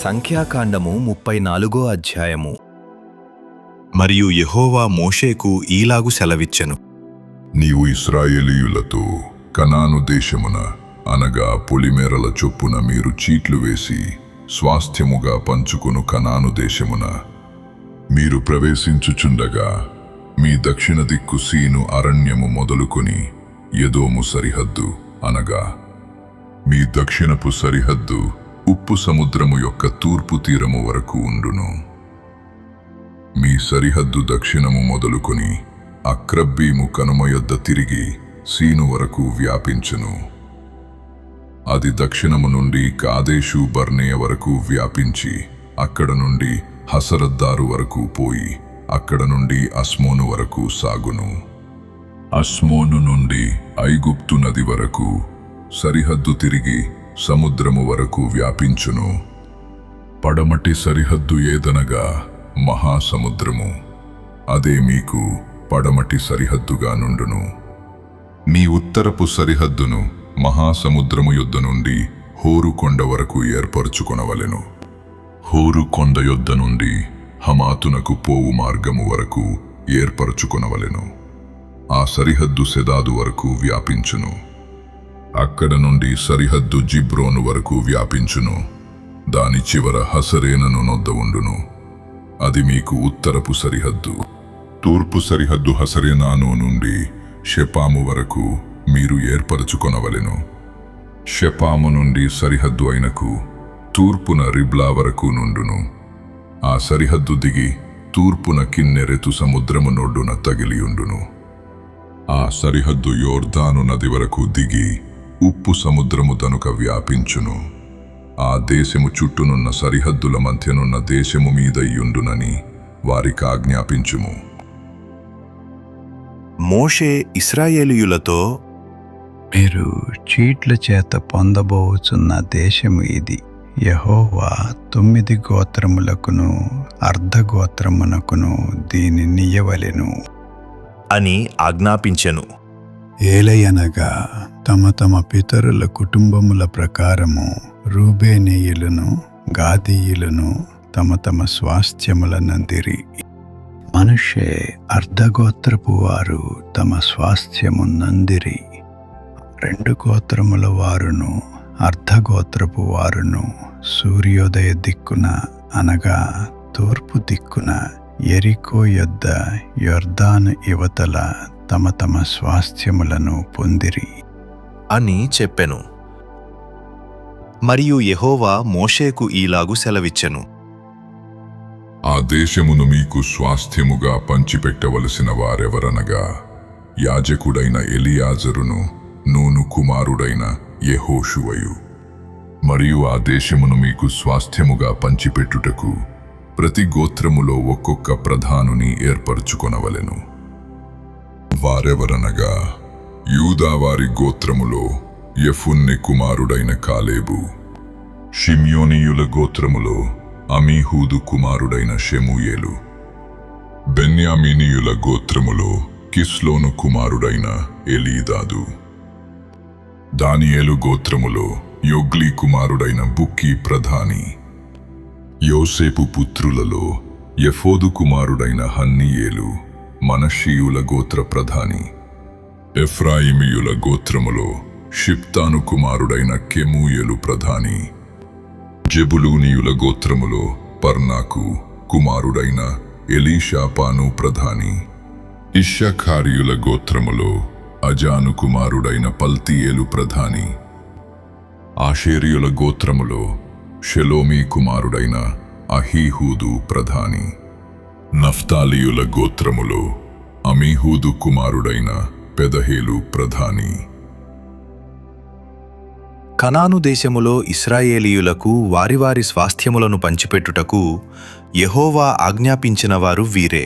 సంఖ్యాకాండము 34 అధ్యాయము. మరియు యెహోవా మోషేకు ఈలాగు సెలవిచ్చెను. నీవు ఇశ్రాయేలీయులతో కనాను దేశమున అనగా పొలిమేరల చొప్పున మీరు చీట్లు వేసి స్వాస్థ్యముగా పంచుకొను కనాను దేశమున మీరు ప్రవేశించుచుండగా మీ దక్షిణ దిక్కు సీను అరణ్యము మొదలుకొని ఎదోము సరిహద్దు అనగా మీ దక్షిణపు సరిహద్దు ఉప్పు సముద్రము యొక్క తూర్పు తీరము వరకు ఉండును. మీ సరిహద్దు దక్షిణము మొదలుకొని అక్రబ్బీము కనుమ యొద్ద తిరిగి సీను వరకు వ్యాపించును. అది దక్షిణము నుండి కాదేషు బర్నేయ వరకు వ్యాపించి అక్కడ నుండి హసరద్దారు వరకు పోయి అక్కడ నుండి అస్మోను వరకు సాగును. అస్మోను నుండి ఐగుప్తు నది వరకు సరిహద్దు తిరిగి సముద్రము వరకు వ్యాపించును. పడమటి సరిహద్దు ఏదనగా మహాసముద్రము, అదే మీకు పడమటి సరిహద్దుగా నుండును. మీ ఉత్తరపు సరిహద్దును మహాసముద్రము యొద్ద నుండి హోరు కొండ వరకు ఏర్పరచుకొనవలెను. హోరు కొండ యొద్ద నుండి హమాతునకు పోవు మార్గము వరకు ఏర్పరచుకొనవలెను. ఆ సరిహద్దు సెదాదు వరకు వ్యాపించును. అక్కడ నుండి సరిహద్దు జిబ్రోను వరకు వ్యాపించును. దాని చివర హసరేనను నొద్ద ఉండును. అది మీకు ఉత్తరపు సరిహద్దు. తూర్పు సరిహద్దు హసరేనాను నుండి షెపాము వరకు మీరు ఏర్పరచుకొనవలెను. షెపాము నుండి సరిహద్దు అయినకు తూర్పున రిబ్లా వరకు నుండును. ఆ సరిహద్దు దిగి తూర్పున కిన్నెరెతు సముద్రము నొడ్డున తగిలియుండును. ఆ సరిహద్దు యోర్దాను నది వరకు దిగి ఉప్పు సముద్రము దనుక వ్యాపించును. ఆ దేశము చుట్టూనున్న సరిహద్దుల మధ్యనున్న దేశము మీదయ్యుండునని వారికి ఆజ్ఞాపించుము. మోషే ఇశ్రాయేలీయులతో, మీరు చీట్ల చేత పొందబోచున్న దేశము ఇది. యెహోవా 9 గోత్రములకును అర్ధగోత్రమునకును దీనినియ్యవలెను అని ఆజ్ఞాపించెను. ఏలయనగా తమ తమ పితరుల కుటుంబముల ప్రకారము రూబేనీయులను గాదీయులను తమ తమ స్వాస్థ్యములనందిరి. మనష్షే అర్ధగోత్రపు వారు తమ స్వాస్థ్యము నందిరి. 2 గోత్రముల వారును అర్ధగోత్రపు వారును సూర్యోదయ దిక్కున అనగా తూర్పు దిక్కున యెరికో యొద్ద యొర్దాను ఇవతల తమ తమ స్వాస్థ్యములను పొందిరి అని చెప్పెను. మరియు యెహోవా మోషేకు ఈలాగు సెలవిచ్చెను. ఆ దేశమును మీకు స్వాస్థ్యముగా పంచిపెట్టవలసిన వారెవరనగా యాజకుడైన ఎలియాజరును నూను కుమారుడైన యెహోషువయు. మరియు ఆ దేశమును మీకు స్వాస్థ్యముగా పంచిపెట్టుటకు ప్రతి గోత్రములో ఒక్కొక్క ప్రధానుని ఏర్పరచుకొనవలెను. వారెవరనగా యూదావారి గోత్రములో యెఫున్నె కుమారుడైన కాలేబు, షిమ్యోనీయుల గోత్రములో అమీహూదు కుమారుడైన షెమూయేలు, బెన్యామీనీయుల గోత్రములో కిస్లోను కుమారుడైన ఎలీదాదు, దానియేలు గోత్రములో యొగ్లీ కుమారుడైన బుక్కీ ప్రధాని, యోసేపు పుత్రులలో యెఫోదు కుమారుడైన హన్నీయేలు మనష్షీయుల గోత్ర ప్రధాని, ఎఫ్రాయిమీయుల గోత్రములో షిప్తాను కుమారుడైన కెమూయేలు ప్రధాని, జెబులూనీయుల గోత్రములో పర్నాకు కుమారుడైన ఎలీషాపాను ప్రధాని, ఇశ్శాఖారీయుల గోత్రములో అజాను కుమారుడైన పల్తీయేలు ప్రధాని, ఆషేరీయుల గోత్రములో షెలోమీ కుమారుడైన అహీహూదు ప్రధాని, నఫ్తాలీయుల గోత్రములో అమీహూదు కుమారుడైన పెదహేలు ప్రధాని. కనాను దేశములో ఇశ్రాయేలీయులకు వారి వారి స్వాస్థ్యములను పంచిపెట్టుటకు యెహోవా ఆజ్ఞాపించిన వారు వీరే.